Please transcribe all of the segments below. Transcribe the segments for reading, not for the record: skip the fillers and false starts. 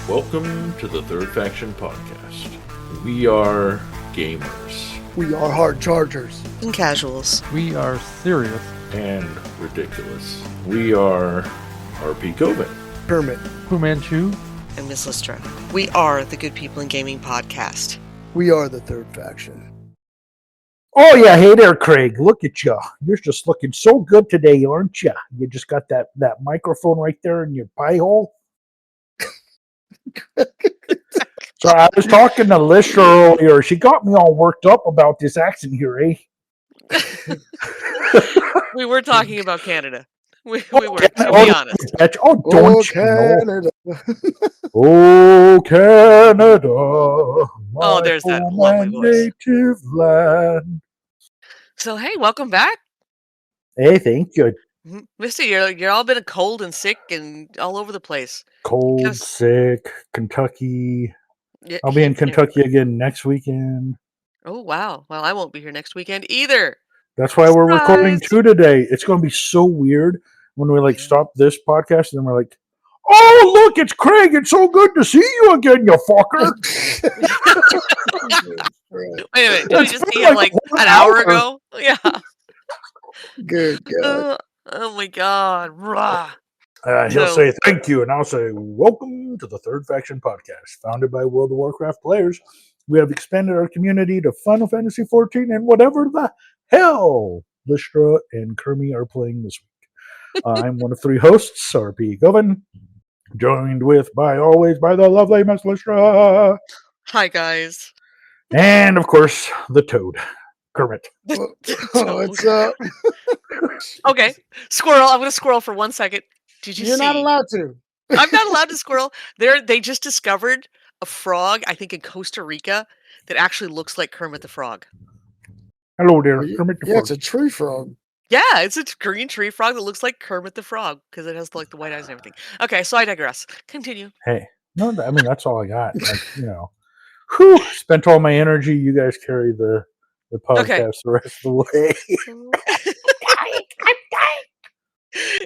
Welcome to the Third Faction Podcast. We are gamers. We are hard chargers. And casuals. We are serious. And ridiculous. We are RP Coven. Kermit. Fumanchu. And Miss Listra. We are the Good People in Gaming podcast. We are the Third Faction. Oh, yeah. Hey there, Craig. Look at you. You're just looking so good today, aren't you? You just got that microphone right there in your pie hole. So I was talking to Listra earlier. She got me all worked up about this accent here, eh? We were talking about Canada. We were, to be honest. Oh, don't you Canada. know? Oh, Canada. Oh, there's that lovely voice. Native land. So, hey, welcome back. Hey, thank you. Mister, you're all been cold and sick and all over the place. Cold, sick, Kentucky. Yeah, I'll be in Kentucky again next weekend. Oh, wow. Well, I won't be here next weekend either. That's why we're recording two today. It's going to be so weird when we stop this podcast and then we're like, oh, look, it's Craig. It's so good to see you again, you fucker. Wait a minute. Did we just see him like an hour ago? Yeah. Good God. Oh my God. He'll say thank you, and I'll say welcome to the Third Faction Podcast, founded by World of Warcraft players. We have expanded our community to Final Fantasy XIV and whatever the hell Listra and Kermit are playing this week. I'm one of three hosts, RP Govan, joined by the lovely Miss Listra. Hi, guys. And, of course, the Toad, Kermit. What's up? Okay, squirrel. I'm going to squirrel for 1 second. Did you see? You're not allowed to. I'm not allowed to squirrel. They just discovered a frog, I think in Costa Rica, that actually looks like Kermit the Frog. Hello there, Kermit the Frog. Yeah, it's a tree frog. Yeah, it's a green tree frog that looks like Kermit the Frog because it has like the white eyes and everything. Okay, so I digress. Continue. Hey, no, I mean, that's all I got. Whew, spent all my energy. You guys carry the podcast the rest of the way. I'm dying.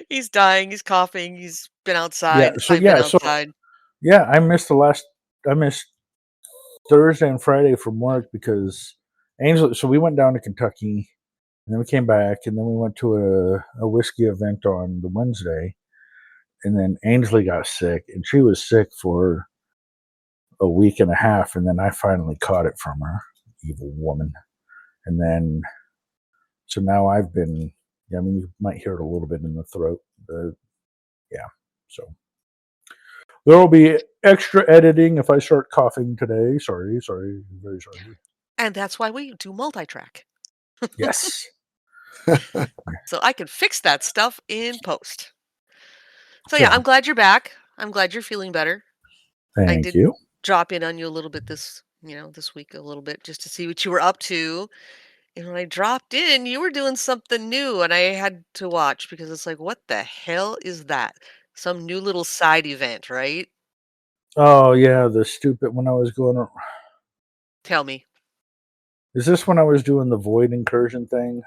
He's dying. He's coughing. He's been outside. I missed Thursday and Friday from work because Ainsley. So we went down to Kentucky, and then we came back, and then we went to a whiskey event on the Wednesday, and then Ainsley got sick, and she was sick for a week and a half, and then I finally caught it from her, evil woman. And then, so now I've been, you might hear it a little bit in the throat. So there will be extra editing if I start coughing today. Sorry, very sorry. And that's why we do multi-track. Yes. So I can fix that stuff in post. So yeah, I'm glad you're back. I'm glad you're feeling better. Thank you. Drop in on you a little bit this week a little bit just to see what you were up to. And when I dropped in, you were doing something new and I had to watch because it's like, what the hell is that? Some new little side event, right? Oh yeah, the stupid when I was going. Tell me. Is this when I was doing the void incursion thing?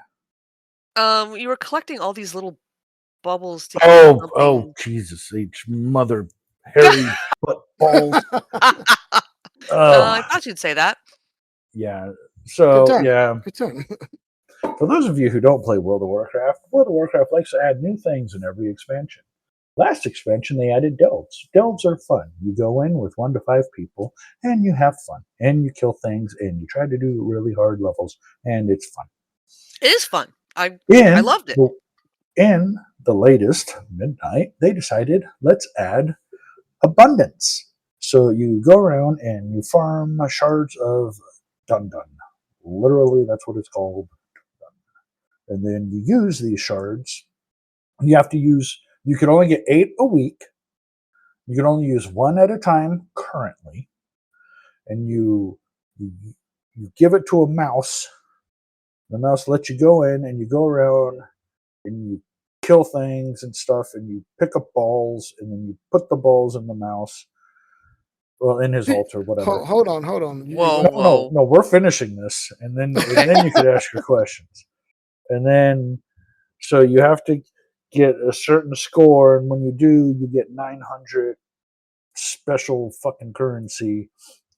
You were collecting all these little bubbles. Oh, Jesus H, mother hairy butt balls. I thought you'd say that. Yeah. So Good time. For those of you who don't play World of Warcraft likes to add new things in every expansion. Last expansion, they added delves. Delves are fun. You go in with 1 to 5 people, and you have fun, and you kill things, and you try to do really hard levels, and it's fun. It is fun. I loved it. In the latest Midnight, they decided, let's add abundance. So you go around and you farm shards of dun. Literally, that's what it's called. And then you use these shards. You can only get 8 a week. You can only use 1 at a time currently. And you give it to a mouse. The mouse lets you go in and you go around and you kill things and stuff and you pick up balls and then you put the balls in the mouse. Well, in his altar, whatever. Hold on. Whoa. No, we're finishing this. And then you could ask your questions. And then, so you have to get a certain score. And when you do, you get 900 special fucking currency.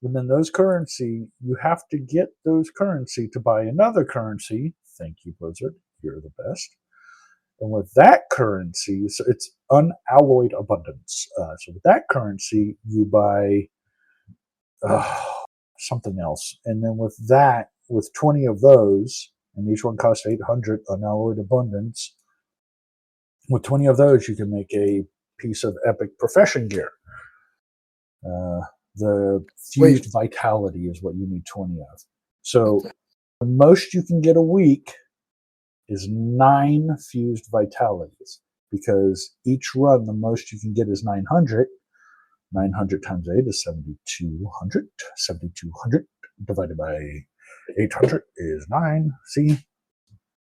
And then those currency, you have to get those currency to buy another currency. Thank you, Blizzard. You're the best. And with that currency, so it's unalloyed abundance. So with that currency, you buy something else. And then with that, with 20 of those, and each one costs 800 unalloyed abundance, with 20 of those, you can make a piece of epic profession gear. The fused vitality is what you need 20 of. So the most you can get a week is 9 fused vitalities, because each run, the most you can get is 900. 900 times 8 is 7,200. 7,200 divided by 800 is 9. See?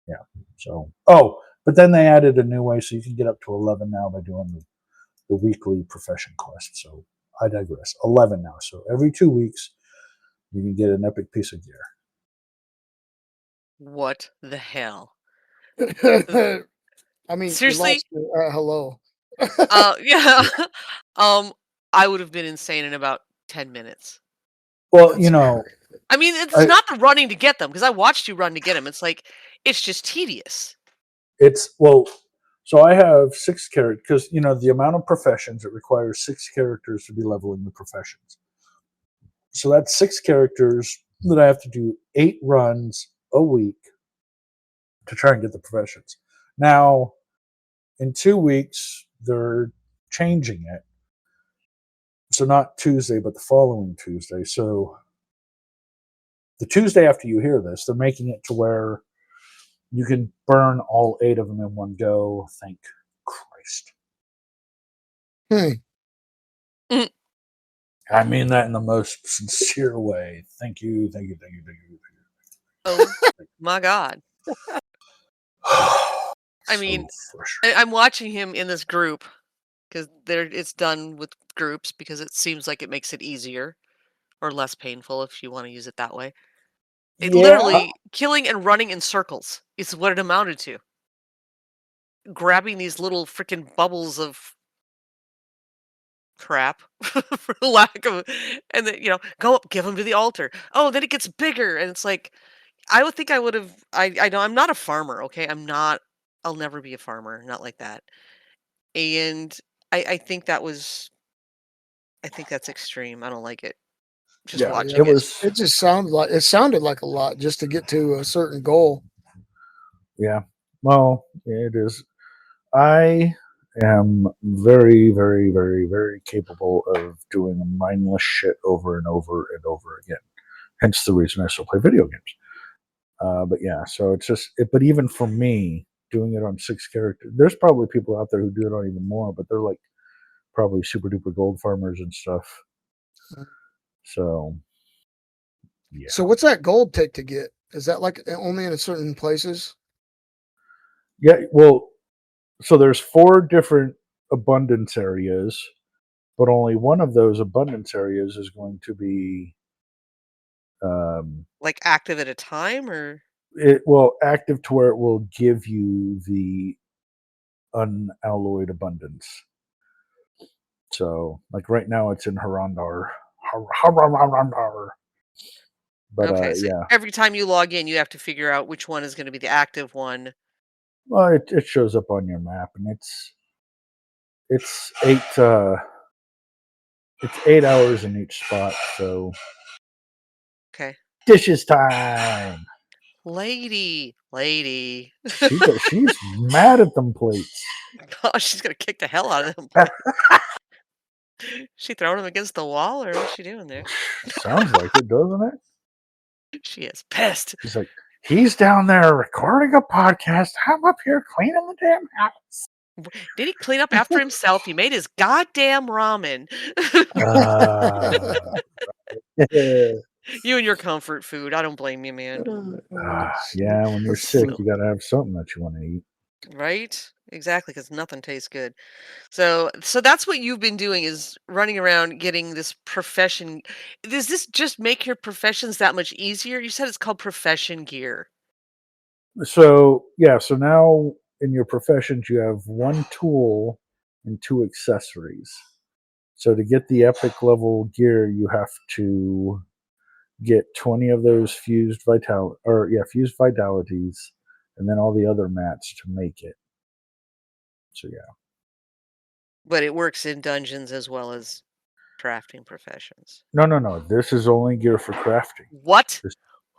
Yeah. So, but then they added a new way, so you can get up to 11 now by doing the weekly profession quest. So I digress. 11 now. So every 2 weeks, you can get an epic piece of gear. What the hell? I mean, Seriously? you lost hello. Yeah. I would have been insane in about 10 minutes. Well, you know, I mean, it's not the running to get them, because I watched you run to get them. It's like, it's just tedious. So I have 6 characters, because, you know, the amount of professions, it requires 6 characters to be leveling the professions. So that's 6 characters that I have to do 8 runs a week to try and get the professions. Now, in 2 weeks, they're changing it. So not Tuesday, but the following Tuesday. So the Tuesday after you hear this, they're making it to where you can burn all 8 of them in one go. Thank Christ. I mean that in the most sincere way. Thank you. Oh my God. I mean, I'm watching him in this group, because it's done with groups, because it seems like it makes it easier or less painful, if you want to use it that way. It literally killing and running in circles is what it amounted to. Grabbing these little freaking bubbles of crap, for lack of, and then, go up, give them to the altar. Oh, then it gets bigger, and it's like, I would think I would have. I know I'm not a farmer. Okay, I'm not. I'll never be a farmer. Not like that. And I think that was. I think that's extreme. I don't like it. Just watching it. It just sounded like a lot just to get to a certain goal. Yeah. Well, it is. I am very, very, very, very capable of doing mindless shit over and over and over again. Hence the reason I still play video games. But yeah, so it's just. But even for me, doing it on 6 characters, there's probably people out there who do it on even more, but they're like probably super duper gold farmers and stuff. So, yeah. So what's that gold take to get? Is that like only in certain places? Yeah, well, so there's 4 different abundance areas, but only one of those abundance areas is going to be like active at a time, or active to where it will give you the unalloyed abundance. So, like right now, it's in Harandar. But okay, so yeah, every time you log in, you have to figure out which one is going to be the active one. Well, it shows up on your map, and it's 8 hours in each spot. So, okay, dishes time. Lady. She's mad at them plates. Gosh, she's gonna kick the hell out of them. She throwing them against the wall, or what's she doing there? Sounds like it, doesn't it? She is pissed. She's like, he's down there recording a podcast. I'm up here cleaning the damn house. Did he clean up after himself? He made his goddamn ramen. You and your comfort food. I don't blame you, man. Yeah, when you're sick, you gotta have something that you want to eat. Right? Exactly, because nothing tastes good. So that's what you've been doing, is running around getting this profession. Does this just make your professions that much easier? You said it's called profession gear. So yeah, so now in your professions you have 1 tool and 2 accessories. So to get the epic level gear, you have to get 20 of those fused vitalities, and then all the other mats to make it. So yeah. But it works in dungeons as well as crafting professions. No. This is only gear for crafting. What? This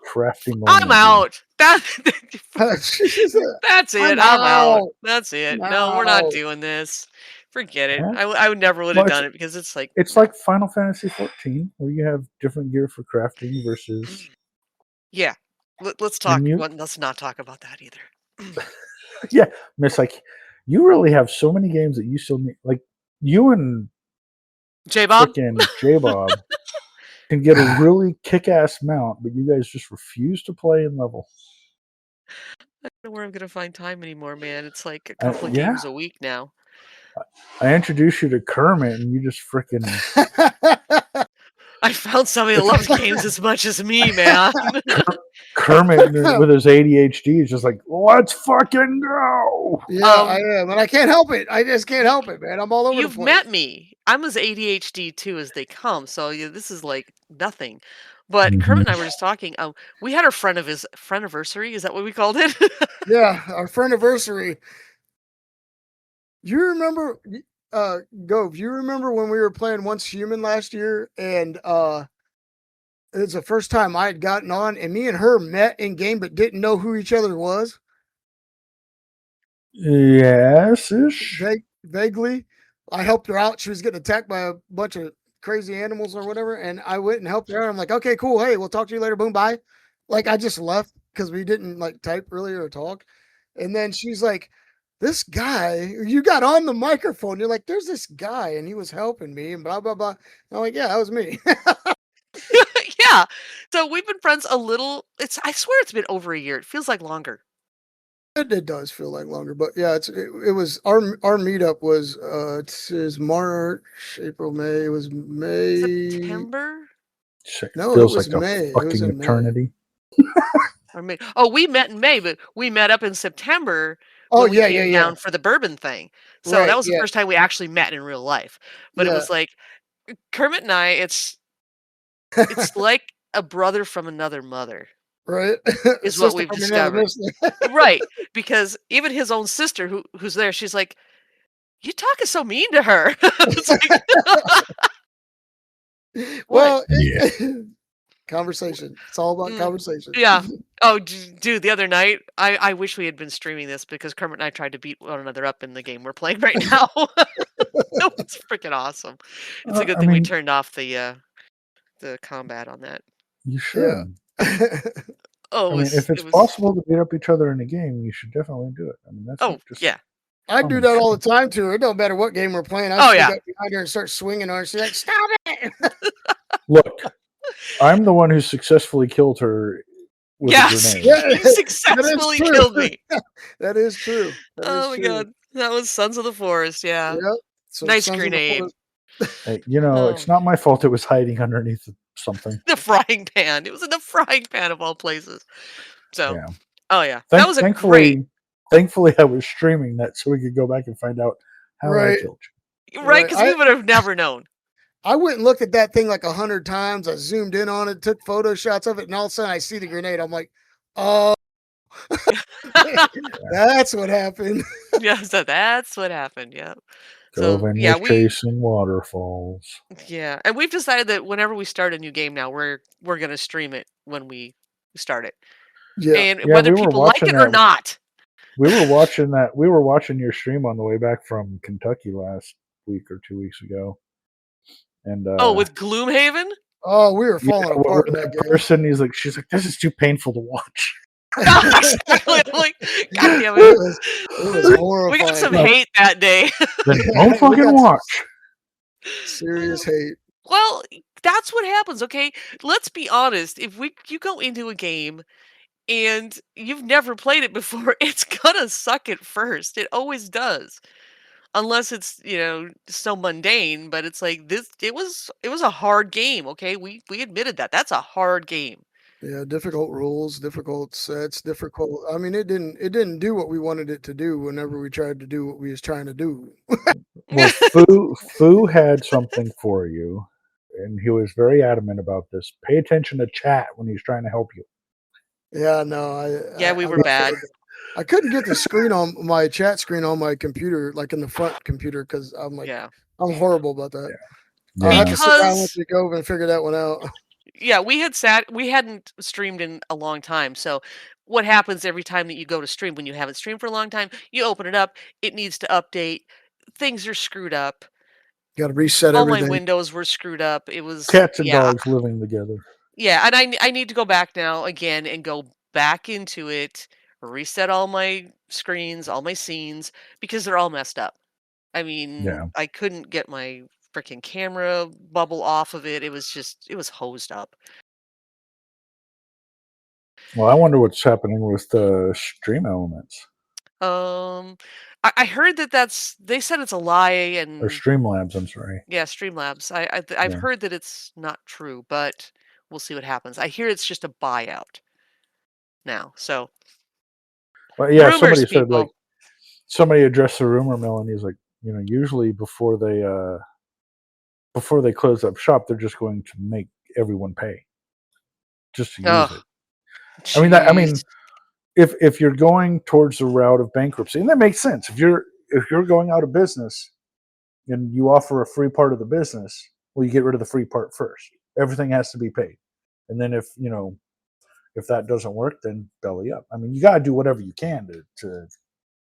crafting only I'm gear. out. That's I'm it. I'm out. out. That's it. I'm No, we're not out. doing this. Forget it. Yeah. I would never would have done it because it's like It's like Final Fantasy 14, where you have different gear for crafting versus. yeah. Let's talk. you- Well, let's not talk about that either. Yeah, Miss, like, you really have so many games that you still need. Like, you and J-Bob? freaking J-Bob can get a really kick-ass mount, but you guys just refuse to play and level. I don't know where I'm gonna find time anymore, man. It's like a Uh, couple of yeah. games a week now. I introduced you to Kermit, and you just freaking. I found somebody that loves games as much as me, man. Kermit with his ADHD is just like, let's fucking go. Yeah, I am, and I can't help it. I just can't help it, man. I'm all over the You've place. met me. I'm as ADHD too as they come, so this is like nothing. But Kermit and I were just talking. We had our friendiversary. Is that what we called it? Yeah, our friendiversary. You remember, Gove, you remember when we were playing Once Human last year, and it was the first time I had gotten on, and me and her met in game but didn't know who each other was? Yes-ish. Vaguely. I helped her out. She was getting attacked by a bunch of crazy animals or whatever, and I went and helped her out. I'm like, okay, cool. Hey, we'll talk to you later. Boom, bye. Like, I just left because we didn't like type really or talk. And then she's like, this guy, you got on the microphone. You're like, there's this guy, and he was helping me, and blah, blah, blah. I'm like, yeah, that was me. Yeah. So we've been friends a little. I swear it's been over a year. It feels like longer. It does feel like longer, but yeah, it was our meetup was it is March, April, May. It was May. September? No, it feels was like May. a It was fucking in May. eternity. Or May. Oh, we met in May, but we met up in September. Oh when we yeah, came down for the bourbon thing. So Right, that was the yeah. first time we actually met in real life. But it Yeah. was like Kermit and I. It's like a brother from another mother. Right. Is what Sister we've from another discovered. mister. Right. Because even his own sister who's there, she's like, "You talking so mean to her." It's like, Well, Yeah. conversation. It's all about conversation. Yeah. Oh, dude, the other night, I wish we had been streaming this because Kermit and I tried to beat one another up in the game we're playing right now. It was freaking awesome. It's a good thing we turned off the combat on that. You should. Oh, if it's possible to beat up each other in a game, you should definitely do it. I mean, that's just yeah. I do that all the time to her. It don't matter what game we're playing. I sneak up behind her and start swinging on her. She's like, "Stop it!" Look, I'm the one who successfully killed her with a grenade. You successfully killed me. That is true. Oh my god, that was Sons of the Forest. Yeah. Yep. So nice grenade. Hey, it's not my fault. It was hiding underneath something. The frying pan. It was in the frying pan of all places. So, yeah. Oh yeah, that was great. Thankfully, I was streaming that so we could go back and find out how I killed you. Right, because we would have never known. I went and looked at that thing like 100 times. I zoomed in on it, took photo shots of it, and all of a sudden I see the grenade. I'm like, oh, that's what happened. Yeah, so that's what happened. Yeah. Govan was chasing waterfalls. Yeah, and we've decided that whenever we start a new game now, we're going to stream it when we start it. Yeah. And whether people like it or not. We were watching that. We were watching your stream on the way back from Kentucky last week or 2 weeks ago. And with Gloomhaven? Oh, we were falling apart. That person, she's like, this is too painful to watch. Exactly. I'm like, God damn it. It was horrifying. We got some hate that day. Then don't fucking watch. Serious hate. Well, that's what happens, okay? Let's be honest. If you go into a game and you've never played it before, it's gonna suck at first. It always does. Unless it's, so mundane, but it's like this it was a hard game, okay? We admitted that. That's a hard game. Yeah, difficult rules, difficult sets, difficult. I mean, it didn't do what we wanted it to do whenever we tried to do what we was trying to do. Well, Fu had something for you, and he was very adamant about this. Pay attention to chat when he's trying to help you. Yeah, no, Yeah, we I were wish bad. I couldn't get the screen on my chat screen on my computer, like in the front computer, because I'm like, Yeah. I'm horrible about that. Yeah. I'll have to sit down and Because let you go over and figure that one out. yeah, we hadn't streamed in a long time. So what happens every time that you go to stream when you haven't streamed for a long time, you open it up, it needs to update. Things are screwed up. Got to reset All my everything. windows were screwed up. It was Cats and dogs living together. Yeah, and I need to go back now again and go back into it, reset all my screens, all my scenes because they're all messed up. I mean, Yeah. I couldn't get my freaking camera bubble off of it. It was hosed up. Well, I wonder what's happening with the stream elements I heard they said it's a lie or and Streamlabs. I'm sorry. yeah, Streamlabs. I've Yeah. heard that it's not true, but we'll see what happens. I hear it's just a buyout now. So Well, yeah. rumors, Somebody said people. like somebody addressed the rumor mill, and he's like, usually before they close up shop, they're just going to make everyone pay just to use it. I mean, if you're going towards the route of bankruptcy, and that makes sense. If you're going out of business and you offer a free part of the business, well, you get rid of the free part first. Everything has to be paid, and then if that doesn't work, then belly up. I mean, you got to do whatever you can to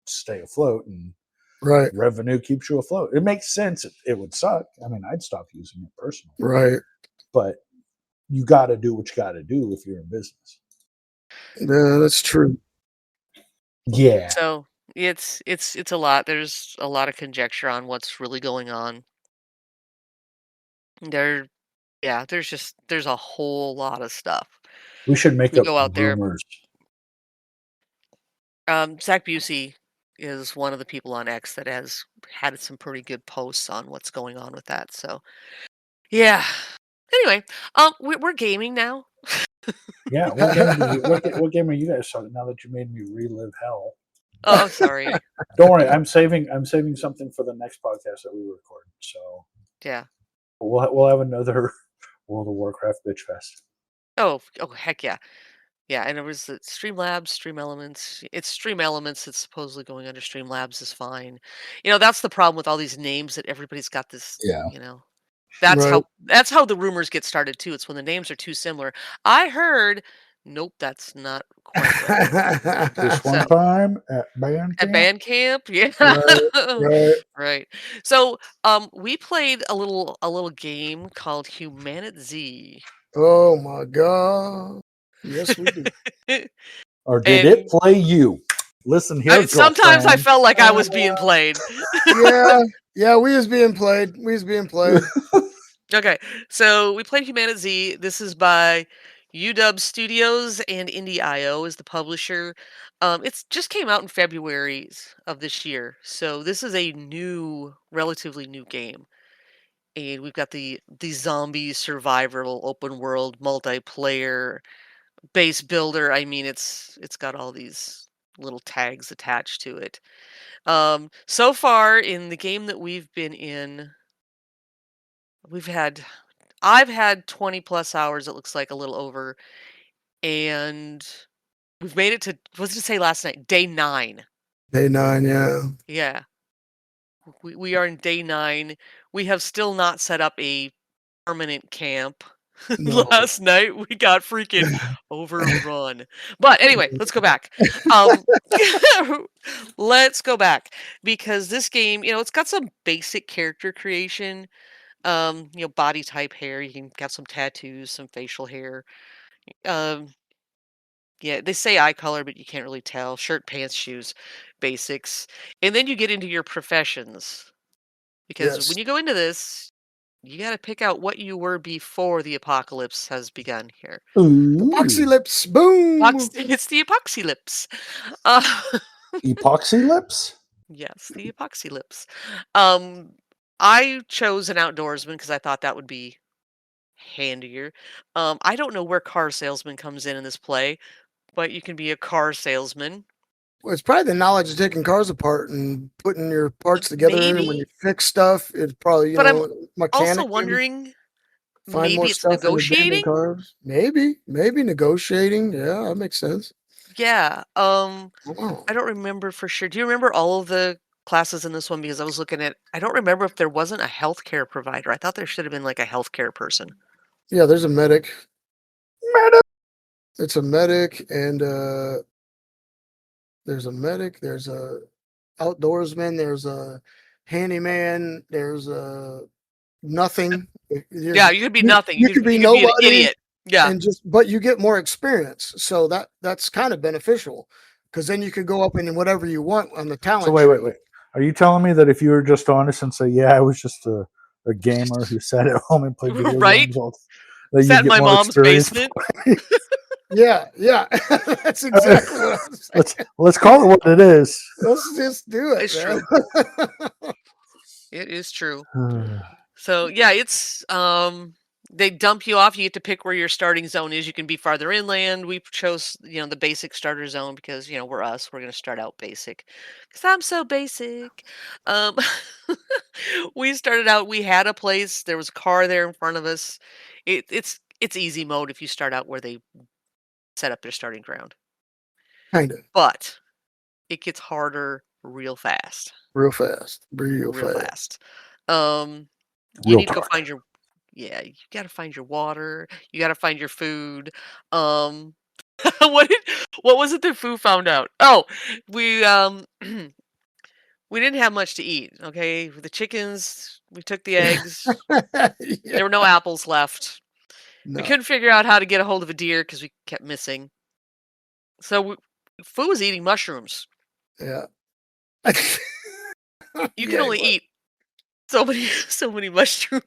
stay afloat, and Right, revenue keeps you afloat. It makes sense. It would suck. I mean, I'd stop using it personally, right. but you got to do what you got to do if you're in business. Yeah, that's true. Yeah. So it's a lot. There's a lot of conjecture on what's really going on. There's a whole lot of stuff. We should make We up go out there. rumors. Zach Busey is one of the people on X that has had some pretty good posts on what's going on with that. So yeah. Anyway, we're gaming now. Yeah. What game are you guys talking now that you made me relive hell? Oh, sorry. Don't worry. I'm saving something for the next podcast that we record. So Yeah. we'll have another World of Warcraft bitch fest. Oh heck yeah. Yeah, and it was the Streamlabs, Stream Elements. It's Stream Elements that's supposedly going under Streamlabs is fine. That's the problem with all these names that everybody's got this, Yeah. That's Right. how the rumors get started too. It's when the names are too similar. I heard, nope, that's not quite right. This one So time at band at camp. band camp, yeah. Right. Right. So we played a little game called HumanitZ. Oh my god. Yes, we do. Or did And it play you? Listen here, sometimes I girlfriend. felt like I was being played. Yeah, we was being played. We was being played. Okay, so we played HumanitZ. This is by UW Studios and Indie.io is the publisher. It's just came out in February of this year, so this is a relatively new game. And we've got the zombie survival open world multiplayer base builder. I mean, it's got all these little tags attached to it. So far in the game that we've been in, I've had 20 plus hours, it looks like a little over, and we've made it to, what did it say last night? Day 9. Day 9, yeah. Yeah. We are in day 9. We have still not set up a permanent camp. No. Last night we got freaking overrun. But anyway, let's go back. Let's go back because this game, it's got some basic character creation. Body type, hair. You can got some tattoos, some facial hair. Yeah, they say eye color, but you can't really tell. Shirt, pants, shoes, basics, and then you get into your professions because Yes. when you go into this, you got to pick out what you were before the apocalypse has begun here. Epoxy lips, boom. It's the epoxy lips. Epoxy lips? Yes, the epoxy lips. I chose an outdoorsman because I thought that would be handier. I don't know where car salesman comes in this play, but you can be a car salesman. Well, it's probably the knowledge of taking cars apart and putting your parts together. And when you Maybe, fix stuff, it's probably, but I'm mechanic. also Maybe wondering, find more maybe it's stuff in abandoned negotiating. cars. Maybe negotiating. Yeah, that makes sense. Yeah. Wow. I don't remember for sure. Do you remember all of the classes in this one? Because I was looking at, I don't remember if there wasn't a healthcare provider. I thought there should have been like a healthcare person. Yeah, there's a medic. Medic. It's a medic, and there's a medic. There's a outdoorsman. There's a handyman. There's a nothing. Yeah, you could be You nothing. could be You could be an nobody, idiot. Yeah. and but you get more experience, so that's kind of beneficial, because then you could go up and whatever you want on the talent. So wait. Are you telling me that if you were just honest and say, "Yeah, I was just a gamer who sat at home and played video Right? games," that Sat you in get my more mom's experience? basement. Yeah, that's exactly what I'm saying. Let's call it what it is. Let's just do it. It's Man. true. It is true. So yeah, it's they dump you off. You get to pick where your starting zone is. You can be farther inland. We chose, the basic starter zone because, we're us. We're going to start out basic because I'm so basic. Um, we started out, we had a place. There was a car there in front of us. It's easy mode if you start out where they set up their starting ground. Kind of. But it gets harder real fast. Real fast. Real fast. You Real need to go talk. find your you gotta find your water, you gotta find your food. What was it that Fu found out? Oh, we we didn't have much to eat, okay? The chickens, we took the eggs, Yeah. there were no apples left. No. We couldn't figure out how to get a hold of a deer because we kept missing. So Fu was eating mushrooms. Yeah. You can only eat so many mushrooms.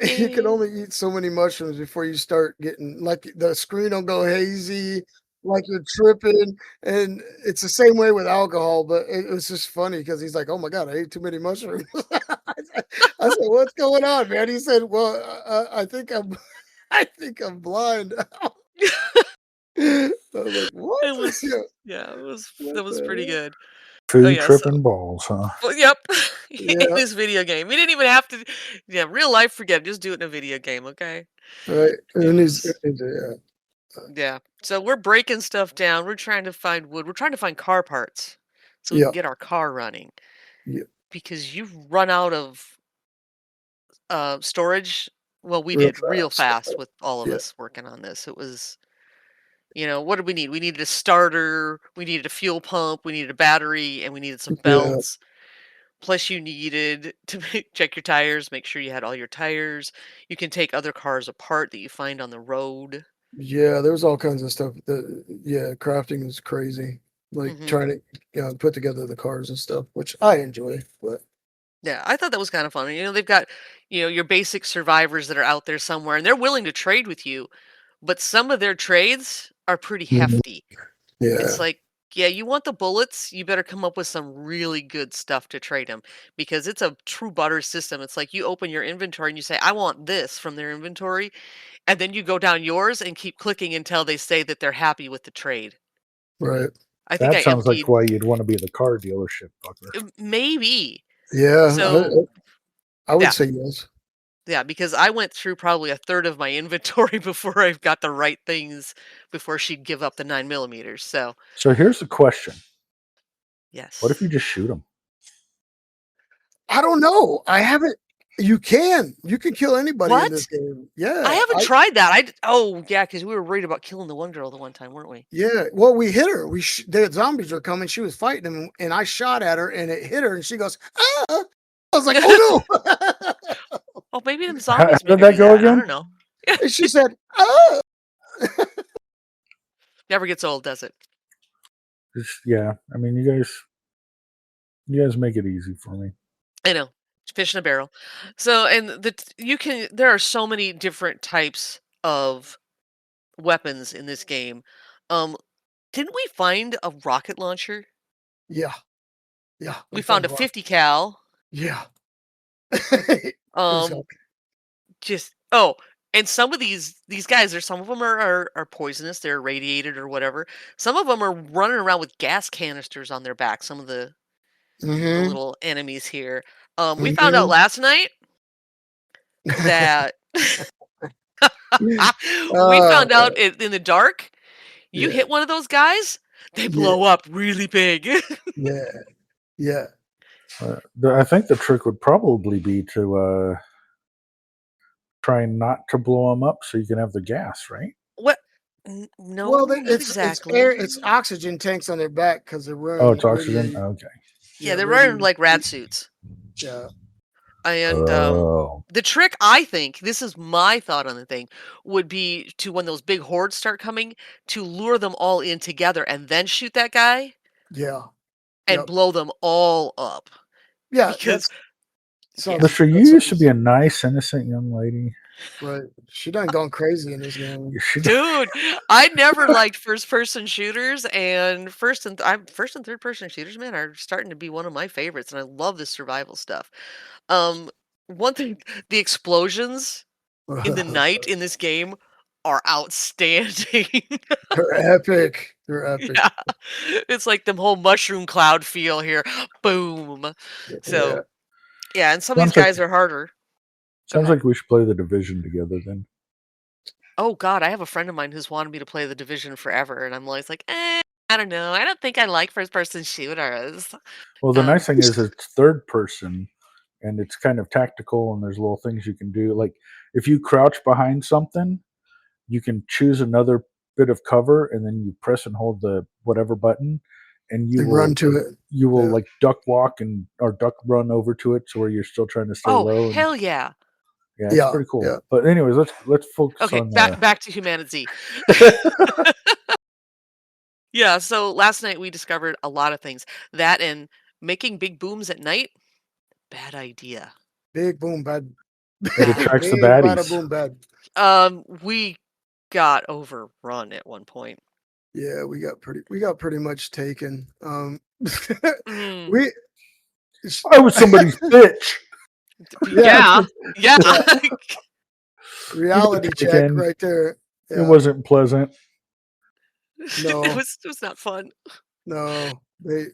You can only eat so many mushrooms before you start getting, like, the screen will go hazy, like you're tripping, and it's the same way with alcohol. But it was just funny because he's like, "Oh my god, I ate too many mushrooms." I said, "What's going on, man?" He said, "Well, I think I'm blind." I was like, "What?" It was Yeah. that was pretty good. Food yeah, tripping balls, huh? Well, yep. Yeah. In this video game. We didn't even have to real life, forget it. Just do it in a video game, okay? Right. And was- yeah. Yeah. So we're breaking stuff down. We're trying to find wood. We're trying to find car parts so we Yeah. can get our car running. Yeah. Because you run out of storage. Well, we Real did real fast. fast with all of Yeah. us working on this. It was what did we need? We needed a starter, we needed a fuel pump, we needed a battery, and we needed some Yeah. belts. Plus, you needed to check your tires, make sure you had all your tires. You can take other cars apart that you find on the road. Yeah, there was all kinds of stuff. Crafting is crazy. Like Mhm. trying to put together the cars and stuff, which I enjoy. But Yeah, I thought that was kind of fun. They've got, your basic survivors that are out there somewhere, and they're willing to trade with you, but some of their trades are pretty hefty. yeah, It's like, yeah, you want the bullets, you better come up with some really good stuff to trade them because it's a true butter system. It's like you open your inventory and you say, I want this from their inventory. And then you go down yours and keep clicking until they say that they're happy with the trade. right. I think That I sounds like emptied why you'd want to be the car dealership fucker. maybe. Yeah, So I would yeah. say yes. Yeah, because I went through probably a third of my inventory before I got the right things before she'd give up the 9mm. So here's the question: yes. what if you just shoot them? I don't know. I haven't. You can kill anybody in this game. Yeah, I haven't tried that. Because we were worried about killing the one girl the one time, weren't we? Yeah. Well, we hit her. The zombies were coming. She was fighting them, and I shot at her, and it hit her, and she goes, "Ah!" I was like, "Oh no!" Oh, maybe them zombies. How did that go again? I don't know. And she said, "Oh." Never gets old, does it? Yeah, I mean, you guys make it easy for me. I know. Fish in a barrel. So, and there are so many different types of weapons in this game. Didn't we find a rocket launcher? Yeah. We found a 50 cal. Yeah. Can And some of these guys, some of them are poisonous. They're irradiated or whatever. Some of them are running around with gas canisters on their back. Some of the Mm-hmm. little enemies here. We found out last night that we found out in the dark. You hit one of those guys, they blow up really big. Yeah. I think the trick would probably be to try not to blow them up so you can have the gas, right? What? No, Well, not exactly. It's oxygen tanks on their back because they're wearing. Oh, it's oxygen. Okay. Yeah, they're wearing like rat suits. Yeah. And the trick, I think, this is my thought on the thing, would be to, when those big hordes start coming, to lure them all in together and then shoot that guy. Yeah. And blow them all up. Yeah. Because Listra, you used to be a nice, innocent young lady. Right. She done gone crazy in this game. Dude, I never liked first-person shooters, and first and third-person shooters, man, are starting to be one of my favorites, and I love the survival stuff. One thing, the explosions in the night in this game are outstanding. They're epic. Yeah. It's like the whole mushroom cloud feel here. Boom. So, yeah, and some of these guys are harder. Sounds like we should play the Division together then. Oh, God, I have a friend of mine who's wanted me to play the Division forever, and I'm always like, I don't know. I don't think I like first-person shooters. Well, the nice thing is it's third person, and it's kind of tactical, and there's little things you can do. Like, if you crouch behind something, you can choose another bit of cover, and then you press and hold the whatever button, and you will run to it. You will like duck walk or duck run over to it, so where you're still trying to stay low. Oh, hell yeah! Yeah, it's pretty cool. Yeah. But anyways, let's focus on back to HumanitZ. Yeah, so last night we discovered a lot of things. That and making big booms at night, bad idea. Big boom bad. It attracts the baddies. Boom bad. We got overrun at one point. Yeah, we got pretty much taken. I was somebody's bitch. Yeah. Reality check right there. Yeah. It wasn't pleasant. No, it was not fun. No, we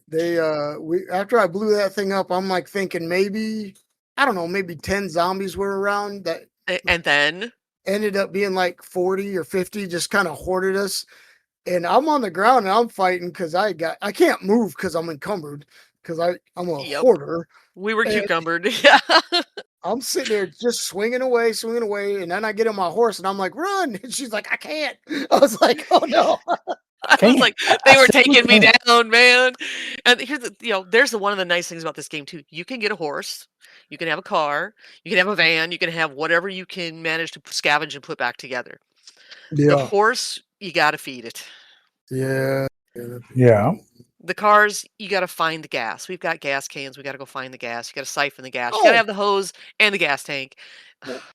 after I blew that thing up, I'm like thinking maybe 10 zombies were around that, and then ended up being like 40 or 50, just kind of hoarded us. And I'm on the ground and I'm fighting because I can't move because I'm encumbered because I'm a hoarder. We were cucumbered. Yeah. I'm sitting there just swinging away. And then I get on my horse and I'm like, run. And she's like, I can't. I was like, oh no. I was like, they were taking me down, man. And here's there's one of the nice things about this game too. You can get a horse, you can have a car, you can have a van, you can have whatever you can manage to scavenge and put back together. Yeah. The horse, you got to feed it. Yeah. The cars, you got to find the gas. We've got gas cans. We got to go find the gas. You got to siphon the gas. You got to have the hose and the gas tank.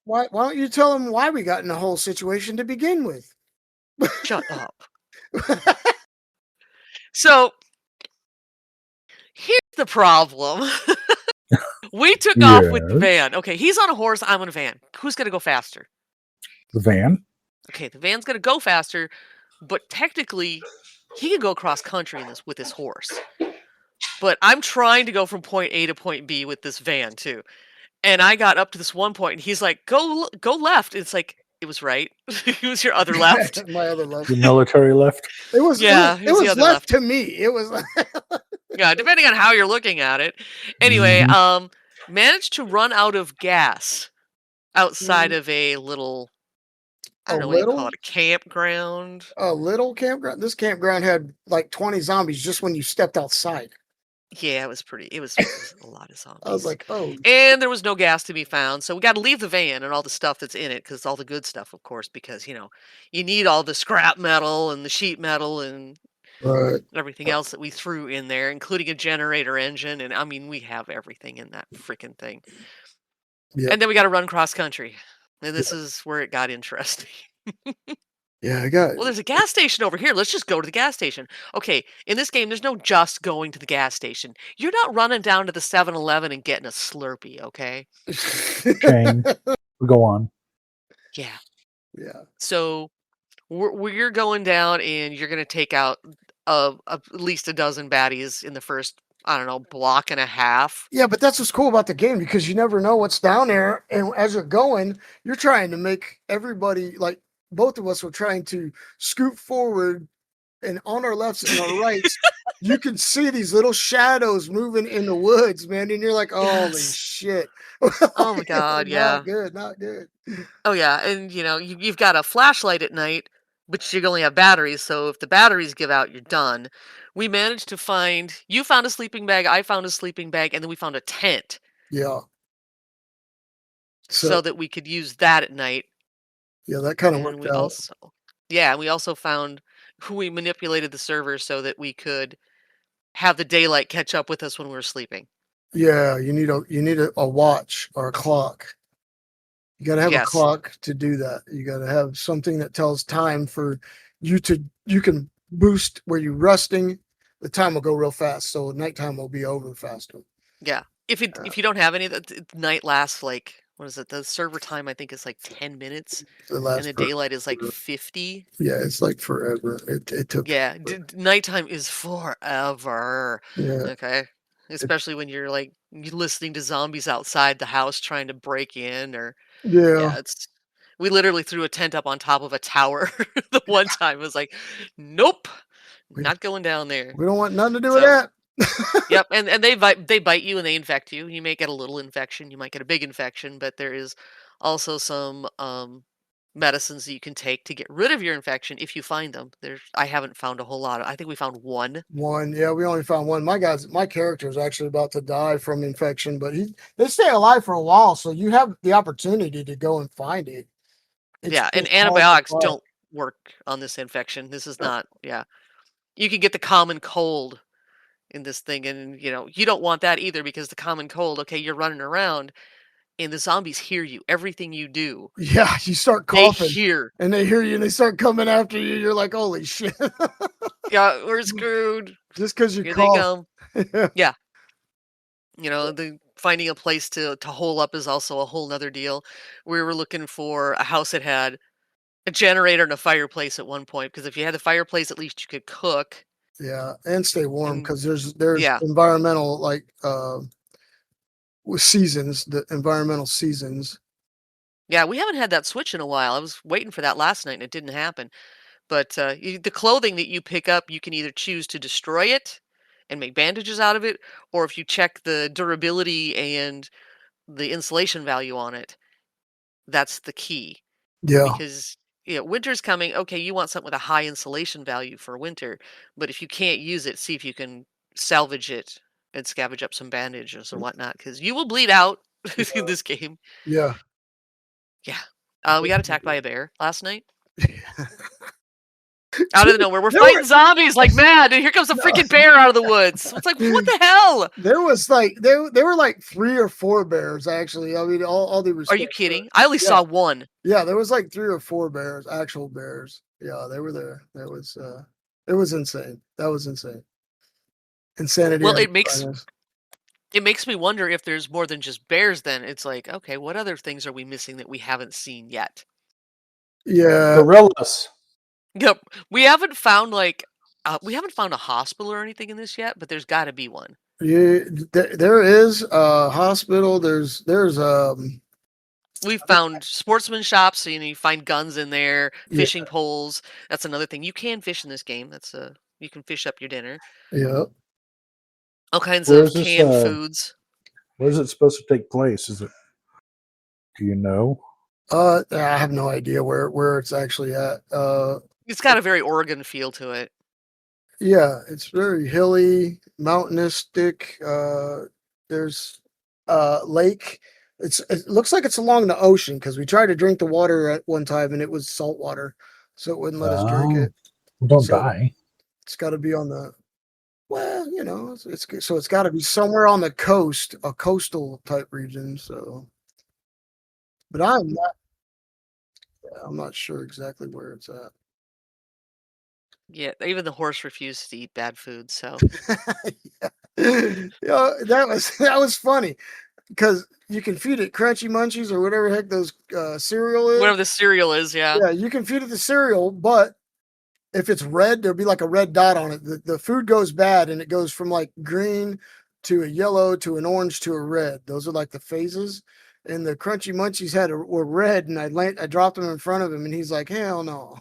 Why don't you tell them why we got in the whole situation to begin with? Shut up. So here's the problem. We took off with the van. Okay, he's on a horse. I'm on a van. Who's going to go faster? The van. Okay, the van's going to go faster, but technically he can go cross country with this horse. But I'm trying to go from point A to point B with this van too. And I got up to this one point and he's like, go left. It's like, it was right. It was your other left. My other left. The military left. It was left, left to me. It was yeah, depending on how you're looking at it. Anyway, managed to run out of gas outside of a little, I don't know what you call it, a campground. A little campground. This campground had like 20 zombies just when you stepped outside. Yeah, it was a lot of zombies. I was like, oh. And there was no gas to be found, so we got to leave the van and all the stuff that's in it, because all the good stuff, of course, because you need all the scrap metal and the sheet metal and everything else that we threw in there, including a generator engine, and I mean, we have everything in that freaking thing. Yep. And then we got to run cross country, and this is where it got interesting. Yeah, I got it. Well, there's a gas station over here. Let's just go to the gas station. Okay, in this game, there's no just going to the gas station. You're not running down to the 7-Eleven and getting a Slurpee, okay? Okay, go on. Yeah. Yeah. So we're going down, and you're gonna take out at least a dozen baddies in the first, I don't know, block and a half. Yeah, but that's what's cool about the game because you never know what's down there. And as you're going, you're trying to make everybody like both of us were trying to scoot forward, and on our lefts and our rights, you can see these little shadows moving in the woods, man. And you're like, holy Yes. shit. Oh my God, yeah. Not good, not good. Oh yeah, and you've got a flashlight at night, but you only have batteries, so if the batteries give out, you're done. We managed to find you found a sleeping bag, I found a sleeping bag, and then we found a tent Yeah. so So that we could use that at night. yeah, that kind of And worked we out. also found who we manipulated the server so that we could have the daylight catch up with us when we were sleeping. Yeah, you need a watch or a clock. You got to have a Yes. clock to do that. You got to have something that tells time for you can boost where you're resting. The time will go real fast, so nighttime will be over faster. Yeah. If you don't have any, the night lasts like, what is it? The server time I think is like 10 minutes, It and lasts the for daylight is like 50. yeah, it's like forever. It took Yeah, nighttime is forever. yeah Okay, especially when you're like listening to zombies outside the house trying to break in, or yeah. yeah, we literally threw a tent up on top of a tower the one time. It was like, nope, We not going down there. we don't want nothing to do with So, that. yep, and they bite you and they infect you. You may get a little infection, you might get a big infection, but there is also some medicines that you can take to get rid of your infection if you find them. I haven't found a whole lot. I think we found one. One, yeah, we only found one. My character is actually about to die from infection, but they stay alive for a while, so you have the opportunity to go and find it. It's Yeah, and just hard to antibiotics find. don't work on this infection. This is not, yeah. You can get the common cold in this thing, and you don't want that either, because the common cold, okay, you're running around and the zombies hear you. Everything you do, Yeah, you start they coughing hear. and they hear you and they start coming after you. You're like, holy shit. Yeah, we're screwed. Just because you Here they cough. come. Yeah. The finding a place to hole up is also a whole nother deal. We were looking for a house that had a generator and a fireplace at one point, because if you had the fireplace, at least you could cook. Yeah, and stay warm And because there's yeah, environmental with seasons, the environmental seasons. yeah, we haven't had that switch in a while. I was waiting for that last night and it didn't happen. But the clothing that you pick up, you can either choose to destroy it and make bandages out of it, or if you check the durability and the insulation value on it, that's the key. Yeah. Because winter's coming. Okay, you want something with a high insulation value for winter, but if you can't use it, see if you can salvage it and scavenge up some bandages and whatnot, because you will bleed out in this game. Yeah. Yeah. We got attacked by a bear last night. Out of the nowhere, we're There fighting were zombies like mad, and here comes a no, freaking bear out of the woods. It's like, what the hell? there was like there were like 3 or 4 bears actually. I mean, all the Are you respect. kidding? I only Yeah. saw one. Yeah, there was like 3 or 4 bears, actual bears. Yeah, they were there. It was insane. That was insane. Insanity. Well, at it its makes finest. it makes me wonder if there's more than just bears. Then it's like, okay, what other things are we missing that we haven't seen yet? Yeah. Gorillas. Yep, we haven't found a hospital or anything in this yet, but there's got to be one. Yeah, there is a hospital. There's We've found sportsman shops, so you find guns in there, yeah, fishing poles. That's another thing. You can fish in this game. You can fish up your dinner. yeah. All kinds Where's of this? canned foods. Where's it supposed to take place? Is it? Do you know? I have no idea where it's actually at. It's got a very Oregon feel to it. Yeah, it's very hilly, mountainistic. There's lake. It looks like it's along the ocean because we tried to drink the water at one time and it was salt water, so it wouldn't let us drink it. Don't So die. it's got to be on the well, it's got to be somewhere on the coast, a coastal type region. So, but I'm not sure exactly where it's at. Yeah, even the horse refuses to eat bad food. So Yeah, that was funny. because you can feed it crunchy munchies or whatever heck those cereal is. Whatever the cereal is, yeah. Yeah, you can feed it the cereal, but if it's red, there'll be like a red dot on it. The food goes bad and it goes from like green to a yellow to an orange to a red. Those are like the phases. And the crunchy munchies were red, and I dropped them in front of him, and he's like, "Hell no!"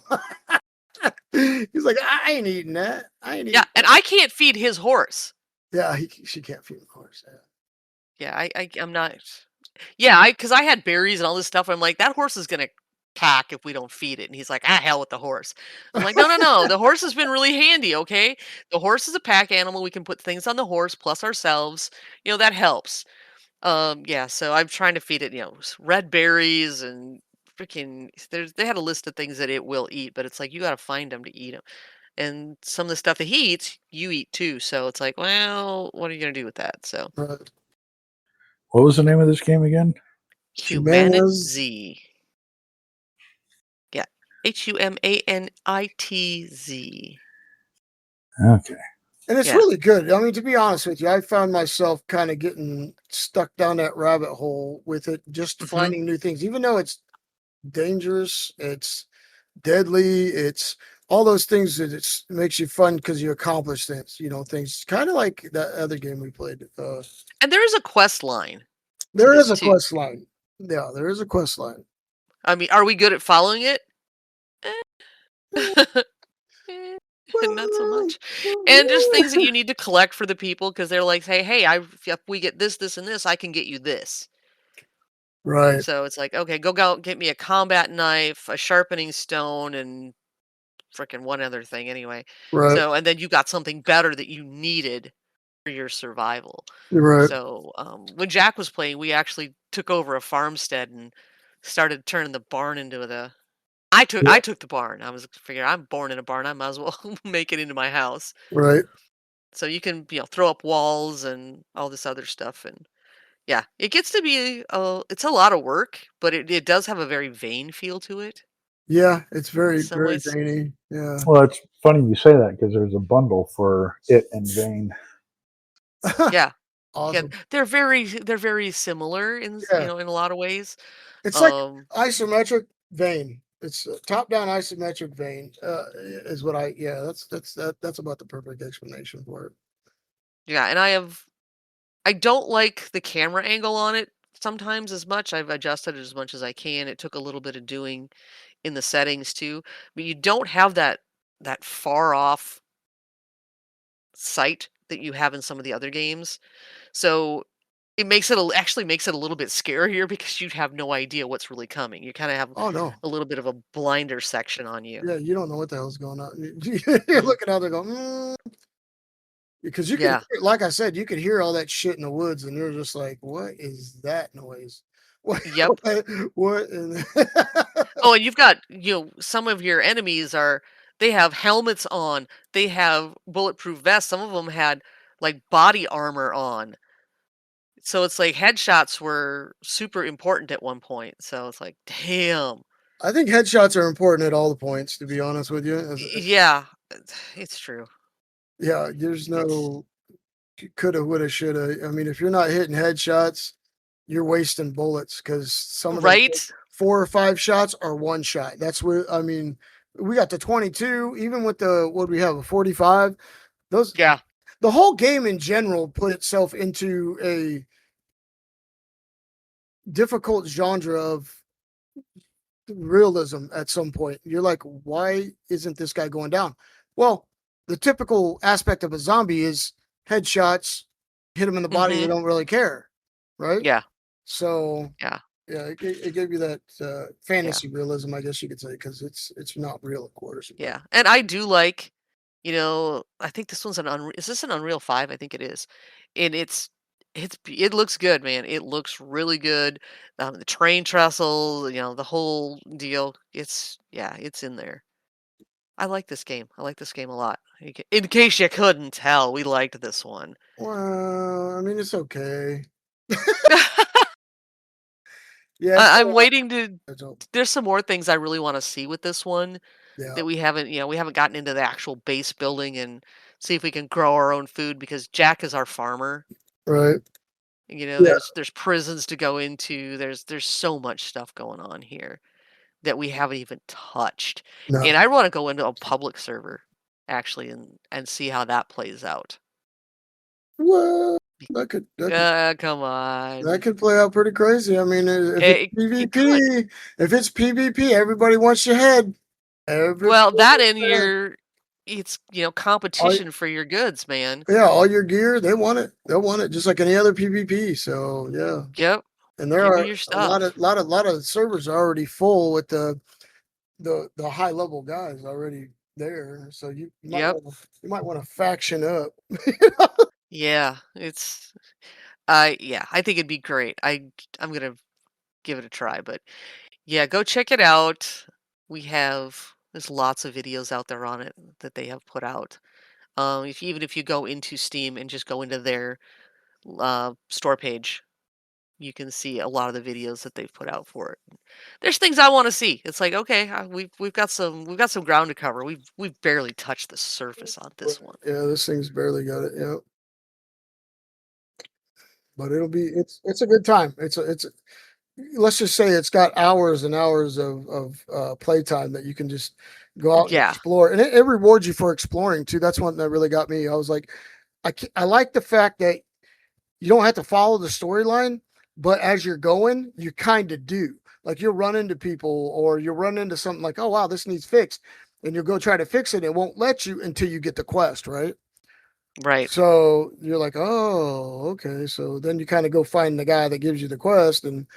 He's like, "I ain't eating that. I ain't eating." Yeah, and I can't feed his horse. Yeah, she can't feed the horse. Yeah, I'm not. Yeah, because I had berries and all this stuff. I'm like, that horse is gonna pack if we don't feed it. And he's like, hell with the horse. I'm like, no. The horse has been really handy. Okay, the horse is a pack animal. We can put things on the horse plus ourselves. That helps. Yeah. So I'm trying to feed it. Red berries and freaking. They had a list of things that it will eat, but it's like you got to find them to eat them. And some of the stuff that he eats, you eat too. So it's like, well, what are you gonna do with that? So. Right. What was the name of this game again? HumanitZ. Yeah. HumanitZ. Okay. And it's Yeah. really good. I mean, to be honest with you, I found myself kind of getting stuck down that rabbit hole with it, just Mhm. finding new things, even though it's dangerous, it's deadly, it's all those things that it makes you fun because you accomplish things, things kind of like that other game we played. And there is a quest line. There is a this too. quest line. Yeah, there is a quest line. I mean, are we good at following it? Not so much. And there's things that you need to collect for the people because they're like, hey, if we get this, this, and this, I can get you this. Right. So it's like, okay, go get me a combat knife, a sharpening stone, and freaking one other thing anyway. Right. So, and then you got something better that you needed for your survival. Right. So when Jack was playing, we actually took over a farmstead and started turning the barn into the. I took the barn. I was figuring I'm born in a barn. I might as well make it into my house. Right. So you can throw up walls and all this other stuff, and yeah, it gets to be it's a lot of work, but it does have a very vain feel to it. Yeah, it's very, some very ways. veiny. Yeah. Well, it's funny you say that because there's a bundle for it and Vane. Yeah. Awesome. Yeah, they're very similar in in a lot of ways. It's like isometric vein. It's top-down isometric vein. Is what that's about the perfect explanation for it. Yeah, and I don't like the camera angle on it sometimes as much. I've adjusted it as much as I can. It took a little bit of doing in the settings too, but you don't have that far off sight that you have in some of the other games. So it actually makes it a little bit scarier because you have no idea what's really coming. You kind of have a little bit of a blinder section on you. Yeah, you don't know what the hell's going on. You're looking out there going, because you can, like I said, you could hear all that shit in the woods, and you're just like, "What is that noise?" What? Yep. What? Oh, and you've got some of your enemies they have helmets on, they have bulletproof vests. Some of them had like body armor on. So it's like headshots were super important at one point. So it's like, damn. I think headshots are important at all the points, to be honest with you. Yeah, it's true. Yeah, there's no coulda, woulda, shoulda. I mean, if you're not hitting headshots, you're wasting bullets because some of them 4 or 5 shots are one shot. That's where, I mean, we got the 22, even with what we have, a 45. The whole game in general put itself into a difficult genre of realism at some point. You're like, why isn't this guy going down? Well, the typical aspect of a zombie is headshots, hit him in the body, they don't really care, right? Yeah. So it gave you that fantasy realism, I guess you could say, because it's not real, of course. Yeah, and I do like, I think this one's is this an Unreal 5? I think it is, and it looks good, man. It looks really good. The train trestle, the whole deal. It's in there. I like this game. I like this game a lot. In case you couldn't tell, we liked this one. Well, I mean, it's okay. I'm waiting to. There's some more things I really want to see with this one that we haven't. We haven't gotten into the actual base building and see if we can grow our own food because Jack is our farmer. Right. You know, Yeah. there's prisons to go into. There's so much stuff going on here that we haven't even touched. No. And I want to go into a public server actually and see how that plays out. Well, that could Come on. that could play out pretty crazy. I mean, if it's It could. PvP, everybody wants your head. Well, that and Everybody- it's competition for your goods, man. yeah, all your gear, they want it. They'll want it just like any other PvP. So yeah. Yep. And there Give me are your a lot stuff. of servers are already full with the high level guys already there. So you Yep. might want to faction up. Yeah, yeah, I think it'd be great. I'm gonna give it a try, but yeah, go check it out. There's lots of videos out there on it that they have put out. Even if you go into Steam and just go into their store page, you can see a lot of the videos that they've put out for it. There's things I want to see. It's like, okay, we've got some ground to cover. We've barely touched the surface on this one. Yeah, this thing's barely got it. Yeah. But it's a good time. Let's just say it's got hours and hours of playtime that you can just go out and Yeah. explore, and it rewards you for exploring too. That's one that really got me. I was like, I like the fact that you don't have to follow the storyline, but as you're going, you kind of do. Like you'll run into people or you'll run into something like, oh wow, this needs fixed, and you'll go try to fix it. It won't let you until you get the quest, right? Right. So you're like, oh, okay. So then you kind of go find the guy that gives you the quest and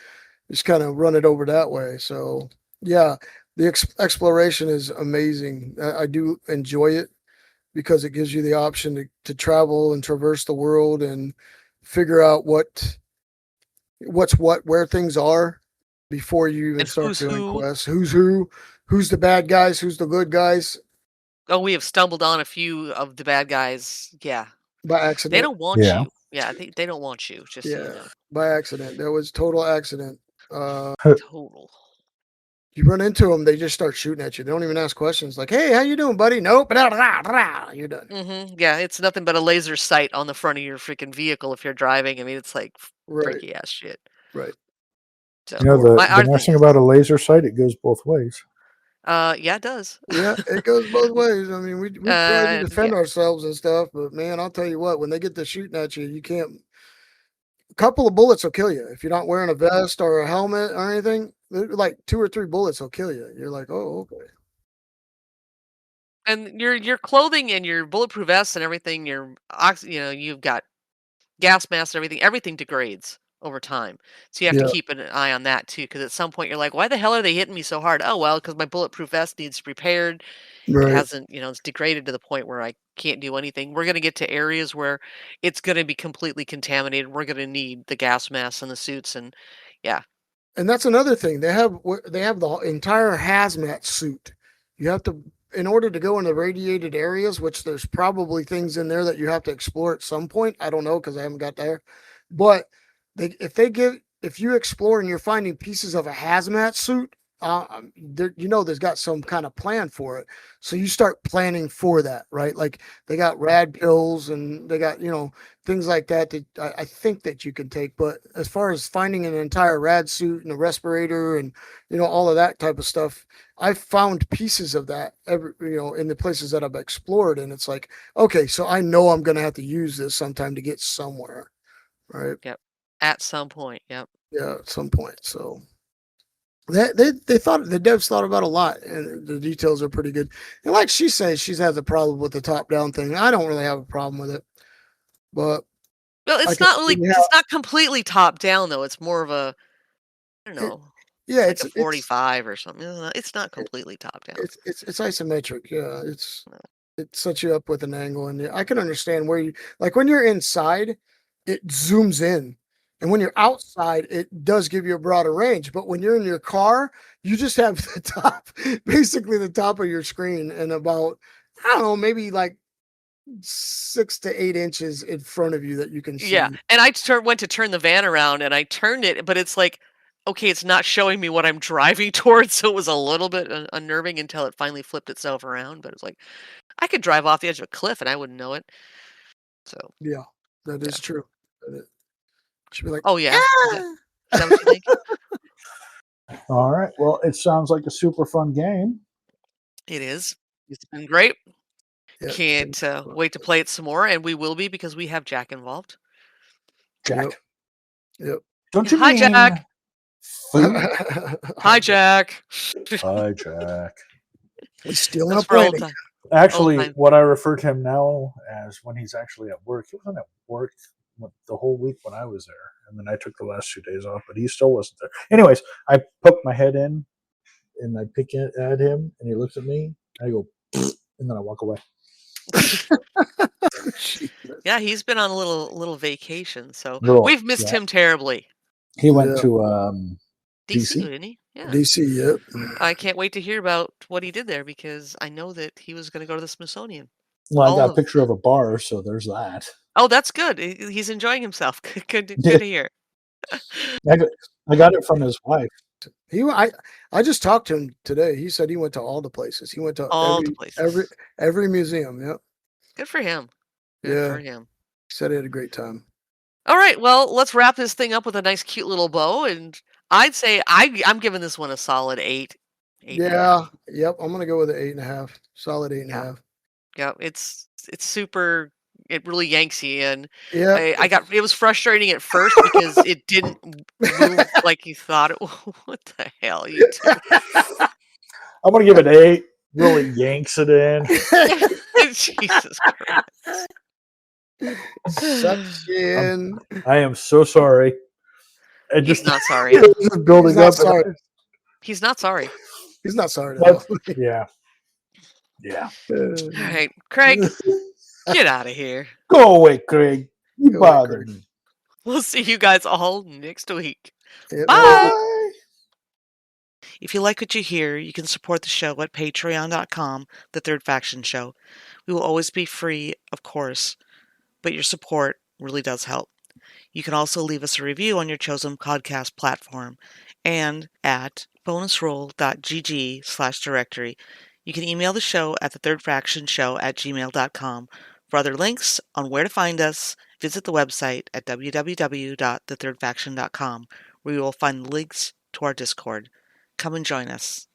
just kind of run it over that way. So yeah, the exploration is amazing. I do enjoy it because it gives you the option to travel and traverse the world and figure out what's what, where things are before you even And start who's doing who. quests. Who's the bad guys, who's the good guys Oh, we have stumbled on a few of the bad guys. Yeah. by They accident. don't want Yeah. you. Yeah, they don't want you, just so you Yeah, know. by accident. There was total accident. Total. You run into them, they just start shooting at you. They don't even ask questions like, "Hey, how you doing, buddy?" Nope. You're done. Yeah, it's nothing but a laser sight on the front of your freaking vehicle if you're driving. I mean, it's like Right. freaky ass shit. Right. So You know, the our nice thing thing about a laser sight, it goes both ways. yeah, it does. Yeah, it goes both ways. I mean, we try to defend Yeah. ourselves and stuff, but man, I'll tell you what, when they get to shooting at you, you can't. A couple of bullets will kill you if you're not wearing a vest or a helmet or anything. Like 2 or 3 bullets will kill you. You're like, oh, okay. And your clothing and your bulletproof vests and everything, you've got gas masks and everything degrades over time. So you have to Yeah. keep an eye on that too, because at some point you're like, why the hell are they hitting me so hard? Oh well, because my bulletproof vest needs repaired. It Right. hasn't, it's degraded to the point where I can't do anything. We're gonna get to areas where it's gonna be completely contaminated. We're gonna need the gas masks and the suits and yeah. And that's another thing. They have the entire hazmat suit. You have to, in order to go into radiated areas, which there's probably things in there that you have to explore at some point. I don't know because I haven't got there. But if you explore and you're finding pieces of a hazmat suit, there's got some kind of plan for it. So you start planning for that, right? Like they got rad pills and they got things like that I think that you can take. But as far as finding an entire rad suit and a respirator and all of that type of stuff, I've found pieces of that in the places that I've explored, and it's like, okay, so I know I'm going to have to use this sometime to get somewhere, right? Yep. At some point. Yep. Yeah, at some point. So they thought, the devs thought about a lot, and the details are pretty good. And like she says, she's had a problem with the top down thing. I don't really have a problem with it, but Well, I it's can not really. see how, It's not completely top down though. It's more of a, I don't it, know. yeah, It's like a 45 or something. It's not completely top down. it's isometric. Yeah, it sets you up with an angle, and I can understand where you, like, when you're inside, it zooms in, and when you're outside, it does give you a broader range. But when you're in your car, you just have the top, basically the top of your screen, and about, I don't know, maybe like 6 to 8 inches in front of you that you can see. Yeah, and I went to turn the van around, and I turned it, but it's like, okay, it's not showing me what I'm driving towards, so it was a little bit unnerving until it finally flipped itself around. But it's like I could drive off the edge of a cliff and I wouldn't know it. So Yeah, that yeah. is true. She'd be like, Oh yeah. "Ah!" Is that what you think? All right. Well, it sounds like a super fun game. It is. It's been great. Yeah, Can't wait to play it some more, and we will be because we have Jack involved. Jack. Yep. Don't you Hi, mean Jack. food? Hi, Jack. Hi, Jack. He's stealing That's a for old planet. time. Actually, time. what I refer to him now as when he's actually at work. He wasn't at work the whole week when I was there, and then I took the last 2 days off, but he still wasn't there. Anyways, I poke my head in, and I pick it at him, and he looks at me, and I go, and then I walk away. Yeah, he's been on a little vacation, so Little- we've missed yeah. him terribly. He went Yeah. to DC, DC? didn't he? Yeah. DC, yep. I can't wait to hear about what he did there because I know that he was going to go to the Smithsonian. Well, I All got a of- picture of a bar, so there's that. Oh, that's good. He's enjoying himself. Good to hear. I got it from his wife. I just talked to him today. He said he went to all the places. He went to All the places. every museum. Yep. Good for him. Good Yeah. for him. He said he had a great time. All right, well, let's wrap this thing up with a nice, cute little bow, and I'd say I'm giving this one a solid 8. 8 and a half. Yeah. Yep. I'm gonna go with an 8.5. Solid 8.5. Yeah, it's super. It really yanks you in. Yeah. It was frustrating at first because it didn't move like you thought it. What the hell, you two? I'm gonna give it 8. Really yanks it in. Jesus Christ. Sucks in. I am so sorry. I He's just not sorry. it was just building He's not up. sorry. He's not sorry. He's not sorry at But- all. Yeah. Yeah. All right, Craig, get out of here. Go away, Craig. You Go away, bother Craig. me. We'll see you guys all next week. Yeah, Bye. If you like what you hear, you can support the show at patreon.com, The Third Faction Show. We will always be free, of course, but your support really does help. You can also leave us a review on your chosen podcast platform and at bonusroll.gg/directory. You can email the show at thethirdfactionshow@gmail.com. For other links on where to find us, visit the website at www.thethirdfaction.com, where you will find links to our Discord. Come and join us.